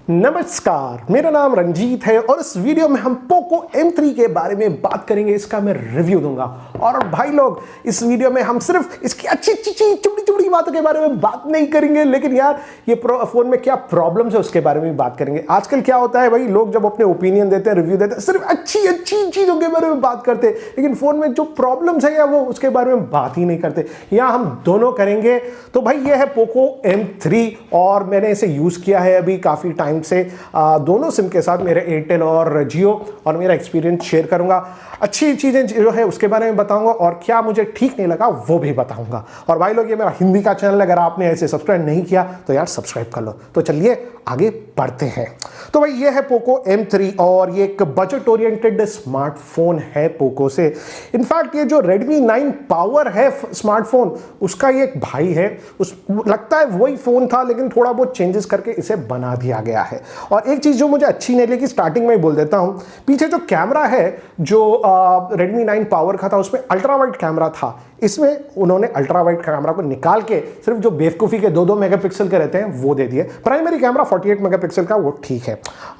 नमस्कार, मेरा नाम रंजीत है और इस वीडियो में हम पोको M3 के बारे में बात करेंगे। इसका मैं रिव्यू दूंगा। और भाई लोग, इस वीडियो में हम सिर्फ इसकी अच्छी चुपड़ी बातों के बारे में बात नहीं करेंगे, लेकिन यार ये फोन में क्या प्रॉब्लम्स है उसके बारे में भी बात करेंगे। आजकल क्या होता है भाई, लोग जब अपने ओपिनियन देते हैं, रिव्यू देते हैं, सिर्फ अच्छी चीजों के बारे में बात करते हैं, लेकिन फोन में जो प्रॉब्लम्स है या वो उसके बारे में बात ही नहीं करते। यहाँ हम दोनों करेंगे। तो भाई ये है पोको M3 और मैंने इसे यूज किया है अभी काफी टाइम से दोनों सिम के साथ, मेरे एयरटेल और जियो, और मेरा एक्सपीरियंस शेयर करूंगा। अच्छी चीजें जो है उसके बारे में बताऊंगा और क्या मुझे ठीक नहीं लगा वो भी बताऊंगा। और भाई लोग, ये मेरा हिंदी का चैनल है, अगर आपने ऐसे सब्सक्राइब नहीं किया तो यार सब्सक्राइब कर लो। तो चलिए आगे बढ़ते हैं। तो भाई ये है पोको M3 और ये एक बजट ओरिएंटेड स्मार्टफोन है पोको से। इनफैक्ट ये जो Redmi 9 पावर है स्मार्टफोन, उसका ये एक भाई है, लगता है वही फोन था, लेकिन थोड़ा बहुत चेंजेस करके इसे बना दिया गया है। और एक चीज जो मुझे अच्छी नहीं लगी, स्टार्टिंग में ही बोल देता हूं, पीछे जो कैमरा है जो Redmi 9 पावर का था उसमें अल्ट्रा वाइड कैमरा था। इसमें उन्होंने अल्ट्रा वाइड कैमरा को निकाल के सिर्फ जो बेवकूफ़ी के 2 मेगापिक्सल के रहते हैं वो दे दिए। प्राइमरी कैमरा 48 मेगापिक्सल का, वो ठीक है।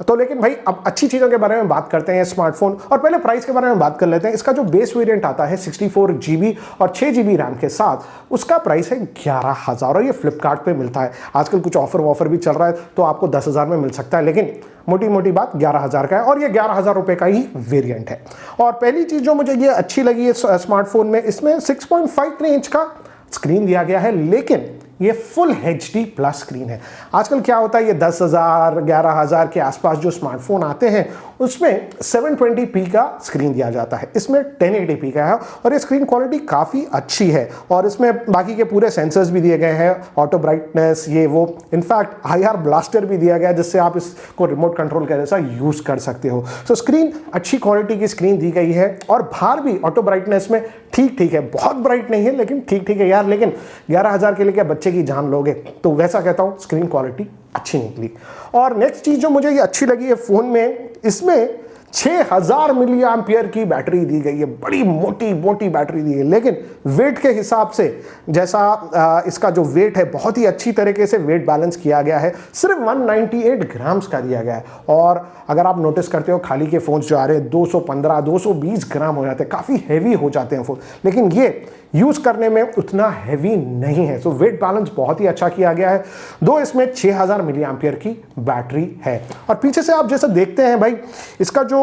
तो लेकिन भाई अब अच्छी चीज़ों के बारे में बात करते हैं स्मार्टफोन, और पहले प्राइस के बारे में बात कर लेते हैं। इसका जो बेस वेरिएंट आता है 64 GB और 6 GB रैम के साथ, उसका प्राइस है 11,000 और ये फ्लिपकार्ट पे मिलता है। आजकल कुछ ऑफर भी चल रहा है तो आपको 10,000 में मिल सकता है, लेकिन मोटी बात 11,000 का है और ये 11,000 रुपए का ही वेरिएंट है। और पहली चीज जो मुझे ये अच्छी लगी है स्मार्टफोन में, इसमें 6.53 इंच का स्क्रीन दिया गया है, लेकिन ये फुल HD प्लस स्क्रीन है। आजकल क्या होता है, ये 10,000 11,000 के आसपास जो स्मार्टफोन आते हैं उसमें 720p का स्क्रीन दिया जाता है, इसमें 1080p का है और ये स्क्रीन क्वालिटी काफ़ी अच्छी है। और इसमें बाकी के पूरे सेंसर्स भी दिए गए हैं, ऑटो ब्राइटनेस, ये वो, इनफैक्ट IR ब्लास्टर भी दिया गया है जिससे आप इसको रिमोट कंट्रोल के जैसा यूज़ कर सकते हो। तो स्क्रीन अच्छी क्वालिटी की स्क्रीन दी गई है और बाहर भी ऑटो ब्राइटनेस में ठीक है, बहुत ब्राइट नहीं है लेकिन ठीक है यार। लेकिन 11,000 के लिए क्या बच्चे की जान लोगे, तो वैसा कहता हूँ स्क्रीन क्वालिटी अच्छी निकली। और नेक्स्ट चीज जो मुझे ये अच्छी लगी है फोन में, इसमें 6000 मिली एम्पियर की बैटरी दी गई है, बड़ी मोटी बैटरी दी है। लेकिन वेट के हिसाब से, जैसा इसका जो वेट है, बहुत ही अच्छी तरीके से वेट बैलेंस किया गया है, सिर्फ 198 ग्राम्स का दिया गया है। और अगर आप नोटिस करते हो खाली के फोन जो आ रहे हैं 215 220 ग्राम हो जाते हैं, काफ़ी हैवी हो जाते हैं फोन, लेकिन ये यूज़ करने में उतना हैवी नहीं है। सो वेट बैलेंस बहुत ही अच्छा किया गया है। दो इसमें 6000 मिली एम्पियर की बैटरी है। और पीछे से आप जैसे देखते हैं भाई, इसका जो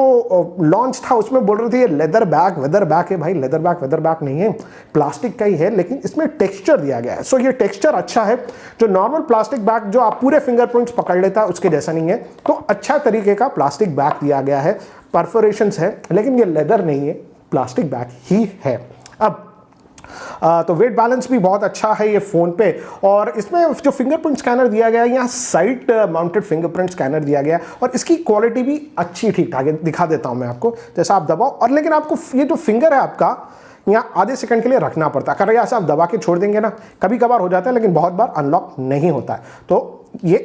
लॉन्च था उसमें बोल रहे थे ये लेदर बैग है। भाई लेदर बैग नहीं है, प्लास्टिक का ही है, लेकिन इसमें टेक्सचर दिया गया है। सो ये टेक्सचर अच्छा है। जो नॉर्मल प्लास्टिक बैग जो आप पूरे फिंगरप्रिंट्स पकड़ लेता है उसके जैसा नहीं है, तो अच्छा तरीके का प्लास्टिक बैग दिया गया है। परफोरेशंस है, लेकिन ये लेदर नहीं है, प्लास्टिक बैग ही है। अब तो वेट बैलेंस भी बहुत अच्छा है ये फ़ोन पे। और इसमें जो फिंगरप्रिंट स्कैनर दिया गया है, यहाँ साइड माउंटेड फिंगरप्रिंट स्कैनर दिया गया है और इसकी क्वालिटी भी अच्छी ठीक ठाक है। दिखा देता हूँ मैं आपको, जैसा आप दबाओ, और लेकिन आपको ये जो फिंगर है आपका, यहाँ आधे सेकंड के लिए रखना पड़ता है। अगर यहाँ से आप दबा के छोड़ देंगे ना, कभी कभार हो जाता है, लेकिन बहुत बार अनलॉक नहीं होता है। तो ये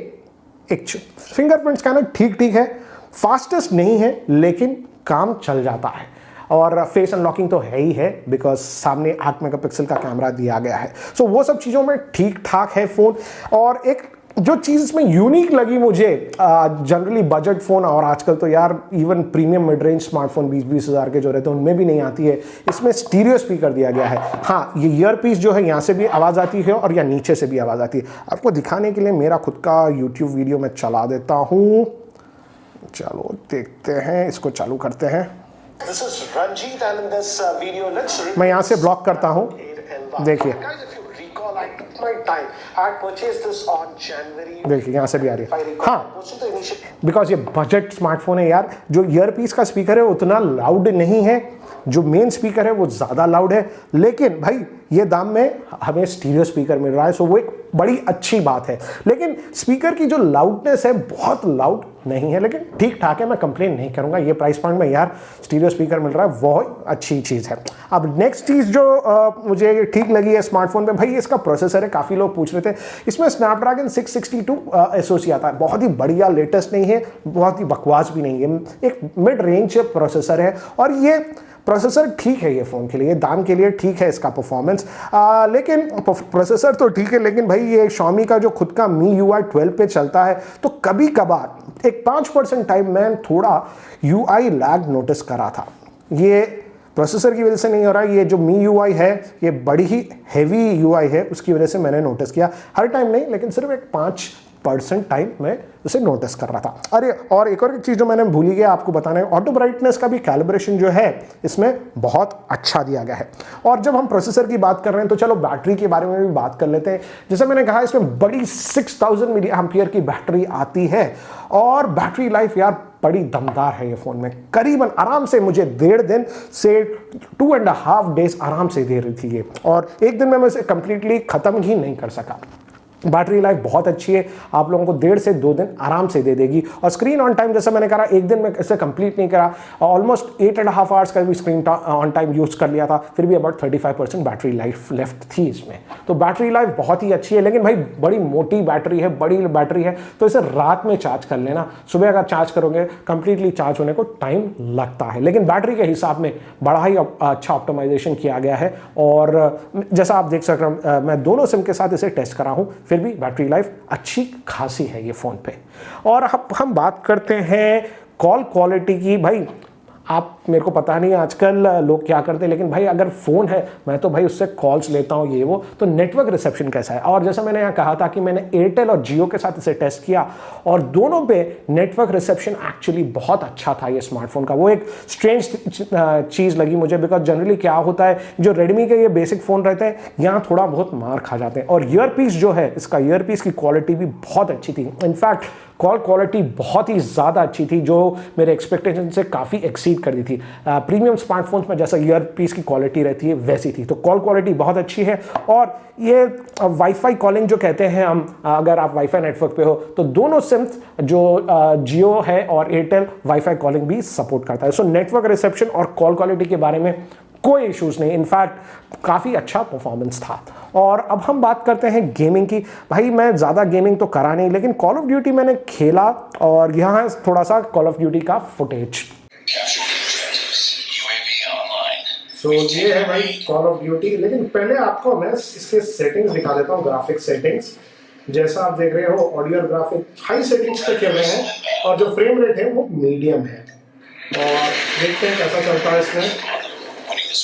एक फिंगरप्रिंट स्कैनर ठीक है, फास्टेस्ट नहीं है, लेकिन काम चल जाता है। और फेस अनलॉकिंग तो है ही है, बिकॉज सामने 8 मेगापिक्सल का कैमरा दिया गया है। सो वो सब चीज़ों में ठीक ठाक है फ़ोन। और एक जो चीज़ इसमें यूनिक लगी मुझे, जनरली बजट फ़ोन और आजकल तो यार even premium mid range smartphone 20-20 हज़ार के जो रहते हैं उनमें भी नहीं आती है, इसमें स्टीरियो स्पीकर दिया गया है। हाँ, ये ईयर पीस जो है यहाँ से भी आवाज़ आती है और या नीचे से भी आवाज़ आती है। आपको दिखाने के लिए मेरा खुद का यूट्यूब वीडियो मैं चला देता हूँ। चलो देखते हैं, इसको चालू करते हैं। This is Ranjit and in this video let's मैं यहाँ से ब्लॉक करता हूँ, देखिए देखिए यहाँ से भी आ रही है। हाँ, बिकॉज ये बजट स्मार्टफोन है यार। जो ईयर पीस का स्पीकर है उतना लाउड नहीं है, जो मेन स्पीकर है वो ज़्यादा लाउड है, लेकिन भाई ये दाम में हमें स्टीरियो स्पीकर मिल रहा है, सो वो एक बड़ी अच्छी बात है। लेकिन स्पीकर की जो लाउडनेस है बहुत लाउड नहीं है, लेकिन ठीक ठाक है, मैं कंप्लेन नहीं करूंगा। ये प्राइस पॉइंट में यार स्टीरियो स्पीकर मिल रहा है, बहुत अच्छी चीज़ है। अब नेक्स्ट चीज़ जो मुझे ठीक लगी है स्मार्टफोन में, भाई इसका प्रोसेसर है। काफ़ी लोग पूछ रहे थे, इसमें स्नैपड्रैगन 662 SoC आता है। बहुत ही बढ़िया, लेटेस्ट नहीं है, बहुत ही बकवास भी नहीं है, एक मिड रेंज प्रोसेसर है। और ये प्रोसेसर ठीक है ये फ़ोन के लिए, दाम के लिए ठीक है इसका परफॉर्मेंस, लेकिन प्रोसेसर तो ठीक है, लेकिन भाई ये Xiaomi का जो खुद का MIUI 12 पे चलता है, तो कभी कभार एक 5% टाइम मैं थोड़ा UI लैग नोटिस करा था। ये प्रोसेसर की वजह से नहीं हो रहा, ये जो MIUI है ये बड़ी ही हैवी UI है, उसकी वजह से मैंने नोटिस किया। हर टाइम नहीं, लेकिन सिर्फ एक 5% टाइम मैं उसे नोटिस कर रहा था। अरे और एक और चीज़ जो मैंने भूल ही गया आपको बताना है, ऑटो ब्राइटनेस का भी कैलिब्रेशन जो है इसमें बहुत अच्छा दिया गया है। और जब हम प्रोसेसर की बात कर रहे हैं तो चलो बैटरी के बारे में भी बात कर लेते हैं। जैसे मैंने कहा इसमें बड़ी 6000 मिली एम्पियर की बैटरी आती है और बैटरी लाइफ यार बड़ी दमदार है ये फ़ोन में। करीबन आराम से मुझे 1.5 दिन से 2.5 डेज आराम से दे रही थी ये, और एक दिन में मैं इसे कंप्लीटली ख़त्म ही नहीं कर सका। बैटरी लाइफ बहुत अच्छी है, आप लोगों को 1.5 से 2 दिन आराम से दे देगी। और स्क्रीन ऑन टाइम जैसा मैंने कहा, एक दिन में इसे कंप्लीट नहीं करा, ऑलमोस्ट 8.5 आवर्स का भी स्क्रीन ऑन टाइम यूज़ कर लिया था, फिर भी अबाउट 35% बैटरी लाइफ लेफ्ट थी इसमें। तो बैटरी लाइफ बहुत ही अच्छी है, लेकिन भाई बड़ी मोटी बैटरी है, बड़ी बैटरी है, तो इसे रात में चार्ज कर लेना, सुबह अगर चार्ज करोगे कंप्लीटली चार्ज होने को टाइम लगता है। लेकिन बैटरी के हिसाब में बड़ा ही अच्छा ऑप्टिमाइजेशन किया गया है, और जैसा आप देख सक रहे हैं मैं दोनों सिम के साथ इसे टेस्ट करा हूँ, फिर भी बैटरी लाइफ अच्छी खासी है ये फ़ोन पे। और अब हम बात करते हैं कॉल क्वालिटी की। भाई आप, मेरे को पता नहीं आजकल लोग क्या करते हैं, लेकिन भाई अगर फ़ोन है, मैं तो भाई उससे कॉल्स लेता हूँ ये वो, तो नेटवर्क रिसेप्शन कैसा है। और जैसा मैंने यहाँ कहा था कि मैंने एयरटेल और जियो के साथ इसे टेस्ट किया, और दोनों पे नेटवर्क रिसेप्शन एक्चुअली बहुत अच्छा था ये स्मार्टफोन का। वो एक स्ट्रेंज चीज़ लगी मुझे, बिकॉज जनरली क्या होता है, जो रेडमी के ये बेसिक फ़ोन रहते हैं यहाँ थोड़ा बहुत मार खा जाते हैं। और ईयरपीस जो है, इसका ईयरपीस की क्वालिटी भी बहुत अच्छी थी। इनफैक्ट कॉल क्वालिटी बहुत ही ज़्यादा अच्छी थी, जो मेरे एक्सपेक्टेशन से काफ़ी एक्सीड कर दी थी। प्रीमियम स्मार्टफोन्स में जैसा ईयरपीस की क्वालिटी रहती है वैसी थी। तो कॉल क्वालिटी बहुत अच्छी है। और ये वाईफाई कॉलिंग जो कहते हैं हम, अगर आप वाईफाई नेटवर्क पे हो तो दोनों सिम्स जो जियो है और एयरटेल वाईफाई कॉलिंग भी सपोर्ट करता है। सो नेटवर्क रिसेप्शन और कॉल क्वालिटी के बारे में कोई इश्यूज नहीं, इनफैक्ट काफ़ी अच्छा परफॉर्मेंस था। और अब हम बात करते हैं गेमिंग की। भाई मैं ज़्यादा गेमिंग तो करा नहीं, लेकिन कॉल ऑफ ड्यूटी मैंने खेला, और यहाँ थोड़ा सा कॉल ऑफ ड्यूटी का फुटेज। सो ये है भाई कॉल ऑफ ड्यूटी, लेकिन पहले आपको मैं इसके सेटिंग्स दिखा देता हूँ, ग्राफिक सेटिंग्स। जैसा आप देख रहे हो ऑडियो और ग्राफिक हाई सेटिंग्स पे खेल रहे हैं, और जो फ्रेम रेट है वो मीडियम है। और देखते हैं कैसा चलता है इसमें।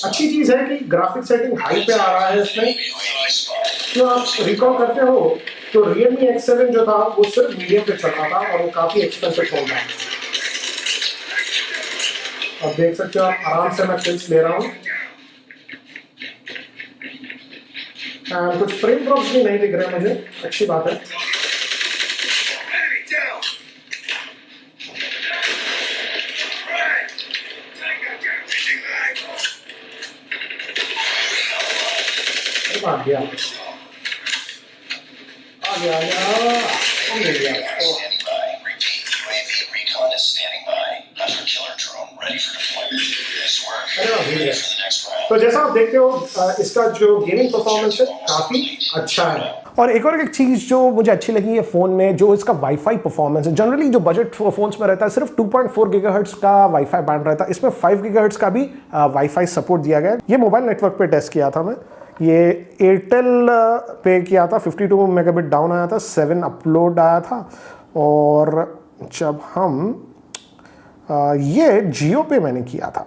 अच्छी चीज़ है कि ग्राफिक सेटिंग हाई पे आ रहा है इसमें। तो आप रिकॉल करते हो तो Realme X7 जो था वो सिर्फ मीडियम पे चल रहा था, और वो काफ़ी एक्सपेंसिव फ़ोन था। अब देख सकते हो आप, आराम से मैं किल्स ले रहा हूँ, कुछ फ्रेम ड्रॉप्स भी नहीं दिख रहे मुझे, अच्छी बात है। आ गया तो जैसा आप देखते हो इसका जो गेमिंग परफॉर्मेंस है काफ़ी अच्छा है। और एक चीज़ जो मुझे अच्छी लगी है फ़ोन में, जो इसका वाईफाई परफॉर्मेंस है। जनरली जो बजट फ़ोन्स में रहता है सिर्फ 2.4 गीगाहर्ट्ज़ का वाईफाई बैंड रहता है, इसमें 5 गीगाहर्ट्ज़ का भी वाईफाई सपोर्ट दिया गया है। ये मोबाइल नेटवर्क पे टेस्ट किया था मैं, ये एयरटेल पे किया था, 52 मेगाबिट डाउन आया था, 7 अपलोड आया था। और जब हम ये जियो पे मैंने किया था,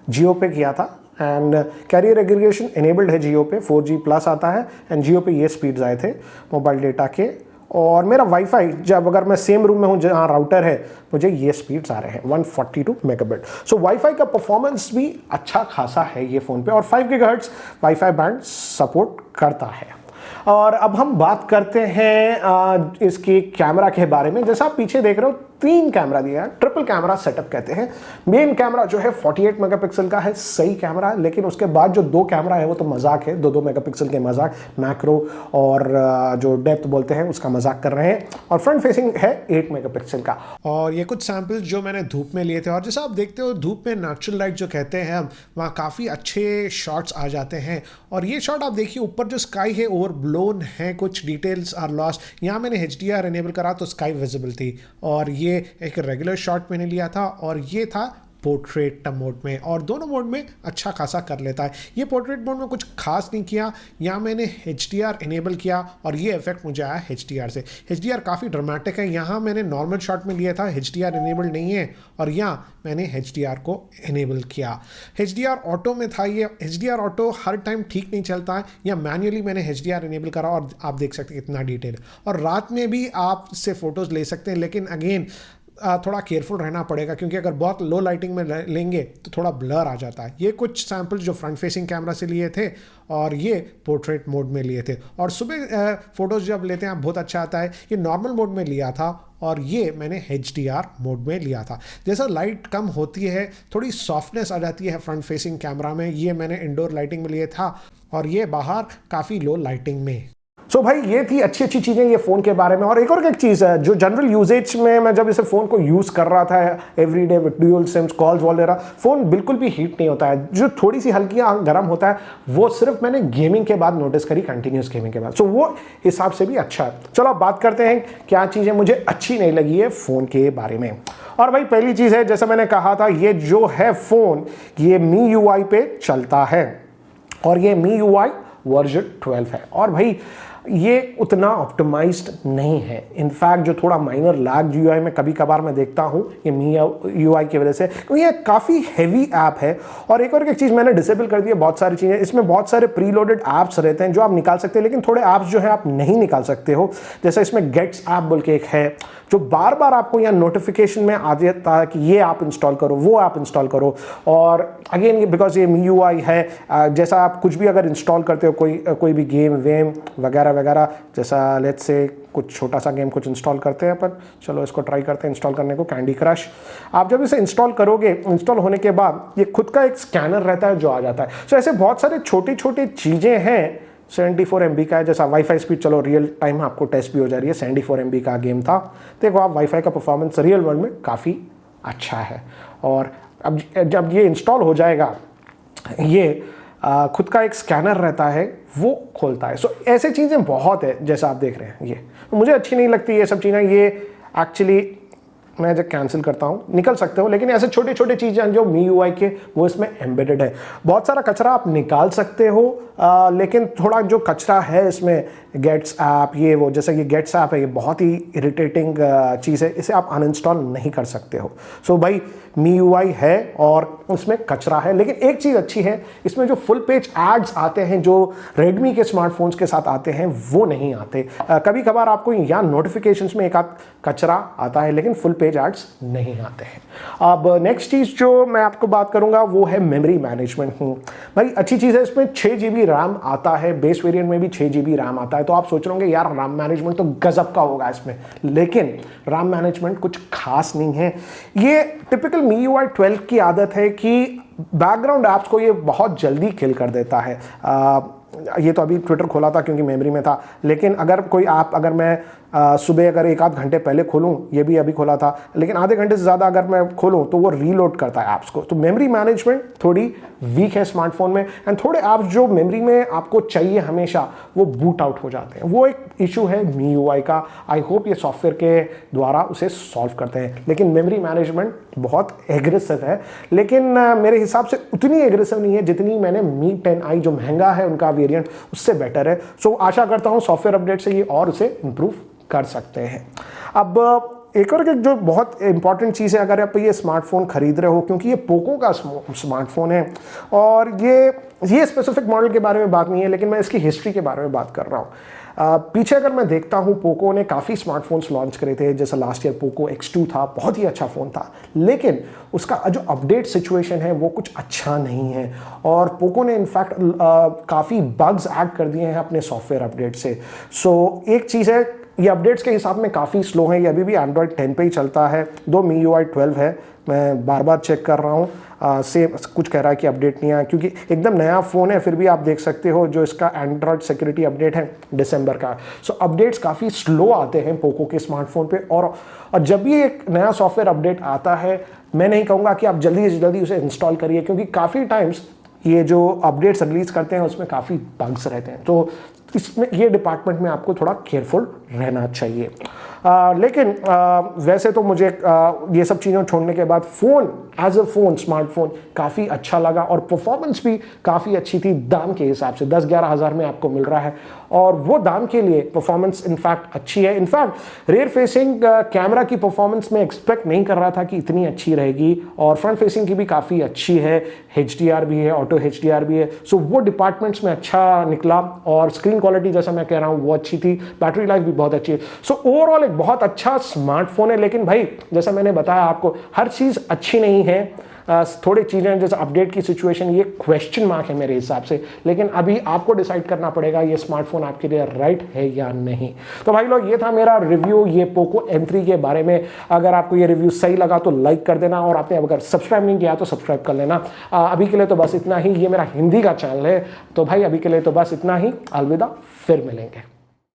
जियो पे किया था, एंड कैरियर एग्रीगेशन इनेबल्ड है जियो पे, 4G प्लस आता है, एंड जियो पे ये स्पीड्स आए थे मोबाइल डेटा के। और मेरा वाईफाई जब, अगर मैं सेम रूम में हूँ जहाँ राउटर है, मुझे ये स्पीड्स आ रहे हैं 142 मेगाबिट। सो वाईफाई का परफॉर्मेंस भी अच्छा खासा है ये फ़ोन पे, और 5 गीगाहर्ट्ज़ वाईफाई बैंड सपोर्ट करता है। और अब हम बात करते हैं इसके कैमरा के बारे में। जैसा आप पीछे देख रहे हो 3 कैमरा दिया है, ट्रिपल कैमरा सेटअप कहते हैं। मेन कैमरा जो है 48 मेगापिक्सल का है, सही कैमरा, लेकिन उसके बाद जो 2 कैमरा है वो तो मजाक है, 2 मेगापिक्सल के मजाक, मैक्रो और जो डेप्थ बोलते हैं उसका मजाक कर रहे हैं। और फ्रंट फेसिंग है 8 मेगापिक्सल का। और ये कुछ सैंपल्स जो मैंने धूप में लिए थे, और जैसा आप देखते हो धूप में नेचुरल लाइट जो कहते हैं हम, वहाँ काफ़ी अच्छे शॉट्स आ जाते हैं। और ये शॉट आप देखिए, ऊपर जो स्काई है ओवर ब्लोन है, कुछ डिटेल्स आर लॉस्ट। यहाँ मैंने HDR इनेबल करा तो स्काई विजिबल थी। और ये एक रेगुलर शॉट मैंने लिया था, और ये था पोर्ट्रेट मोड में, और दोनों मोड में अच्छा खासा कर लेता है। ये पोर्ट्रेट मोड में कुछ खास नहीं किया, यहाँ मैंने HDR इनेबल किया और ये इफेक्ट मुझे आया HDR से। HDR काफ़ी ड्रामेटिक है, यहाँ मैंने नॉर्मल शॉट में लिया था, HDR इनेबल नहीं है, और यहाँ मैंने HDR को इनेबल किया। HDR ऑटो में था, ये HDR ऑटो हर टाइम ठीक नहीं चलता है, या मैन्युअली मैंने HDR इनेबल करा और आप देख सकते हैं कितना डिटेल। और रात में भी आप इससे फ़ोटोज़ ले सकते हैं, लेकिन अगेन थोड़ा केयरफुल रहना पड़ेगा, क्योंकि अगर बहुत लो लाइटिंग में लेंगे तो थोड़ा ब्लर आ जाता है। ये कुछ सैम्पल्स जो फ्रंट फेसिंग कैमरा से लिए थे और ये पोर्ट्रेट मोड में लिए थे। और सुबह फ़ोटोज़ जब लेते हैं आप बहुत अच्छा आता है। ये नॉर्मल मोड में लिया था और ये मैंने HDR मोड में लिया था। जैसा लाइट कम होती है थोड़ी सॉफ्टनेस आ जाती है फ्रंट फेसिंग कैमरा में। ये मैंने इंडोर लाइटिंग में लिया था और ये बाहर काफ़ी लो लाइटिंग में। सो भाई ये थी अच्छी अच्छी चीज़ें ये फ़ोन के बारे में। और एक चीज़ है जो जनरल यूजेज में मैं जब इसे फ़ोन को यूज़ कर रहा था everyday with dual SIMs calls वगैरह, फ़ोन बिल्कुल भी हीट नहीं होता है। जो थोड़ी सी हल्की गर्म होता है वो सिर्फ मैंने गेमिंग के बाद नोटिस करी, कंटिन्यूस गेमिंग के बाद। सो वो हिसाब से भी अच्छा है। चलो अब बात करते हैं क्या चीज़ें मुझे अच्छी नहीं लगी है फ़ोन के बारे में। और भाई पहली चीज़ है, जैसा मैंने कहा था, ये जो है फ़ोन ये MIUI पे चलता है और ये MIUI वर्जन 12 है। और भाई ये उतना ऑप्टिमाइज्ड नहीं है। इनफैक्ट जो थोड़ा माइनर लैग GUI में कभी कभार मैं देखता हूँ ये MIUI की वजह से, क्योंकि ये काफ़ी हैवी ऐप है। और एक चीज़ मैंने डिसेबल कर दी है बहुत सारी चीज़ें। इसमें बहुत सारे प्री लोडेड ऐप्स रहते हैं जो आप निकाल सकते हैं, लेकिन थोड़े ऐप्स जो है आप नहीं निकाल सकते हो। जैसे इसमें गेट्स ऐप बोल के एक है जो बार बार आपको यहाँ नोटिफिकेशन में आ जाता है कि ये ऐप इंस्टॉल करो, वो ऐप इंस्टॉल करो। और अगेन बिकॉज ये MIUI है, जैसा आप कुछ भी अगर इंस्टॉल करते हो कोई भी गेम वेम वगैरह वगैरह, जैसा लेट्स से कुछ छोटा सा गेम कुछ इंस्टॉल करते हैं अपन, चलो इसको ट्राई करते हैं इंस्टॉल करने को, कैंडी क्रश। आप जब इसे इंस्टॉल करोगे, इंस्टॉल होने के बाद ये खुद का एक स्कैनर रहता है जो आ जाता है। सो ऐसे बहुत सारे छोटी छोटी चीज़ें हैं। 74 MB का है, जैसा वाईफाई स्पीड, चलो रियल टाइम आपको टेस्ट भी हो जा रही है। 74 MB का गेम था, देखो आप वाईफाई का परफॉर्मेंस रियल वर्ल्ड में काफ़ी अच्छा है। और अब जब ये इंस्टॉल हो जाएगा, ये खुद का एक स्कैनर रहता है वो खोलता है। सो ऐसे चीज़ें बहुत है जैसा आप देख रहे हैं। ये मुझे अच्छी नहीं लगती ये सब चीज़ें। ये एक्चुअली मैं जब कैंसिल करता हूँ निकल सकते हो, लेकिन ऐसे छोटे छोटे चीज़ें जो MIUI के वो इसमें एम्बेडेड है। बहुत सारा कचरा आप निकाल सकते हो, लेकिन थोड़ा जो कचरा है इसमें गेट्स ऐप ये वो, जैसे ये गेट्स ऐप है ये बहुत ही इरिटेटिंग चीज़ है, इसे आप अनइंस्टॉल नहीं कर सकते हो। सो भाई MIUI है और उसमें कचरा है, लेकिन एक चीज़ अच्छी है, इसमें जो फुल पेज एड्स आते हैं जो रेडमी के स्मार्टफोन्स के साथ आते हैं वो नहीं आते। कभी कभार आपको यहाँ नोटिफिकेशंस में एक आध कचरा आता है, लेकिन फुल पेज एड्स नहीं आते हैं। अब नेक्स्ट चीज़ जो मैं आपको बात करूँगा वो है मेमोरी मैनेजमेंट। भाई अच्छी चीज़ है, इसमें 6 GB रैम आता है, बेस वेरिएंट में भी 6 GB रैम आता है। तो आप सोच रहे होंगे यार रैम मैनेजमेंट तो गजब का होगा इसमें, लेकिन रैम मैनेजमेंट कुछ खास नहीं है। ये टिपिकल MIUI 12 की आदत है कि बैकग्राउंड ऐप्स को ये बहुत जल्दी किल कर देता है। ये तो अभी ट्विटर खोला था क्योंकि मेमोरी में था, लेकिन अगर कोई ऐप अगर मैं सुबह अगर एक आध घंटे पहले खोलूँ, ये भी अभी खोला था, लेकिन आधे घंटे से ज़्यादा अगर मैं खोलूँ तो वो रीलोड करता है ऐप्स को। तो मेमोरी मैनेजमेंट थोड़ी वीक है स्मार्टफोन में, एंड थोड़े ऐप्स जो मेमोरी में आपको चाहिए हमेशा वो बूट आउट हो जाते हैं। वो एक इशू है MIUI का। आई होप ये सॉफ्टवेयर के द्वारा उसे सॉल्व करते हैं। लेकिन मेमोरी मैनेजमेंट बहुत एग्रेसिव है, लेकिन मेरे हिसाब से उतनी एग्रेसिव नहीं है जितनी मैंने Mi 10i जो महंगा है उनका वेरिएंट उससे बेटर है। सो आशा करता हूँ सॉफ्टवेयर अपडेट से ये और उसे इम्प्रूव कर सकते हैं। अब एक और जो बहुत इंपॉर्टेंट चीज़ है, अगर आप ये स्मार्टफोन खरीद रहे हो, क्योंकि ये पोको का स्मार्टफोन है और ये स्पेसिफिक मॉडल के बारे में बात नहीं है, लेकिन मैं इसकी हिस्ट्री के बारे में बात कर रहा हूँ। पीछे अगर मैं देखता हूँ, पोको ने काफ़ी स्मार्टफोन्स लॉन्च करे थे, जैसा लास्ट ईयर पोको X2 था, बहुत ही अच्छा फ़ोन था, लेकिन उसका जो अपडेट सिचुएशन है वो कुछ अच्छा नहीं है। और पोको ने इनफैक्ट काफ़ी बग्स ऐड कर दिए हैं अपने सॉफ्टवेयर अपडेट से। सो एक चीज़ है, ये अपडेट्स के हिसाब में काफ़ी स्लो है। ये अभी भी Android 10 पे ही चलता है, दो MIUI 12 है, मैं बार बार चेक कर रहा हूँ। सेम कुछ कह रहा है कि अपडेट नहीं आया, क्योंकि एकदम नया फ़ोन है, फिर भी आप देख सकते हो जो इसका एंड्रॉयड सिक्योरिटी अपडेट है दिसंबर का। सो अपडेट्स काफ़ी स्लो आते हैं पोको के स्मार्टफोन पे। और जब भी एक नया सॉफ्टवेयर अपडेट आता है, मैं नहीं कहूँगा कि आप जल्दी से जल्दी उसे इंस्टॉल करिए, क्योंकि काफ़ी टाइम्स ये जो अपडेट्स रिलीज़ करते हैं उसमें काफ़ी बग्स रहते हैं। तो इसमें ये डिपार्टमेंट में आपको थोड़ा केयरफुल रहना चाहिए। लेकिन वैसे तो मुझे ये सब चीज़ों छोड़ने के बाद phone as a phone, smartphone काफ़ी अच्छा लगा और परफॉर्मेंस भी काफ़ी अच्छी थी दाम के हिसाब से। 10-11 हज़ार में आपको मिल रहा है और वो दाम के लिए परफॉर्मेंस इनफैक्ट अच्छी है। इनफैक्ट रेयर फेसिंग कैमरा की परफॉर्मेंस में एक्सपेक्ट नहीं कर रहा था कि इतनी अच्छी रहेगी और फ्रंट फेसिंग की भी काफ़ी अच्छी है, HDR भी है, ऑटो HDR भी है। सो वो डिपार्टमेंट्स में अच्छा निकला और स्क्रीन क्वालिटी जैसा मैं कह रहा हूँ वो अच्छी थी, बैटरी लाइफ भी बहुत अच्छी है। सो ओवरऑल एक बहुत अच्छा स्मार्टफोन है। लेकिन भाई जैसा मैंने बताया आपको, हर चीज़ अच्छी नहीं है। थोड़ी चीज़ें जैसे अपडेट की सिचुएशन, ये क्वेश्चन मार्क है मेरे हिसाब से। लेकिन अभी आपको डिसाइड करना पड़ेगा ये स्मार्टफोन आपके लिए राइट है या नहीं। तो भाई लोग ये था मेरा रिव्यू ये पोको M3 के बारे में। अगर आपको ये रिव्यू सही लगा तो लाइक कर देना और आपने अगर सब्सक्राइब नहीं किया तो सब्सक्राइब कर लेना। अभी के लिए तो बस इतना ही। ये मेरा हिंदी का चैनल है तो भाई अभी के लिए तो बस इतना ही। अलविदा, फिर मिलेंगे।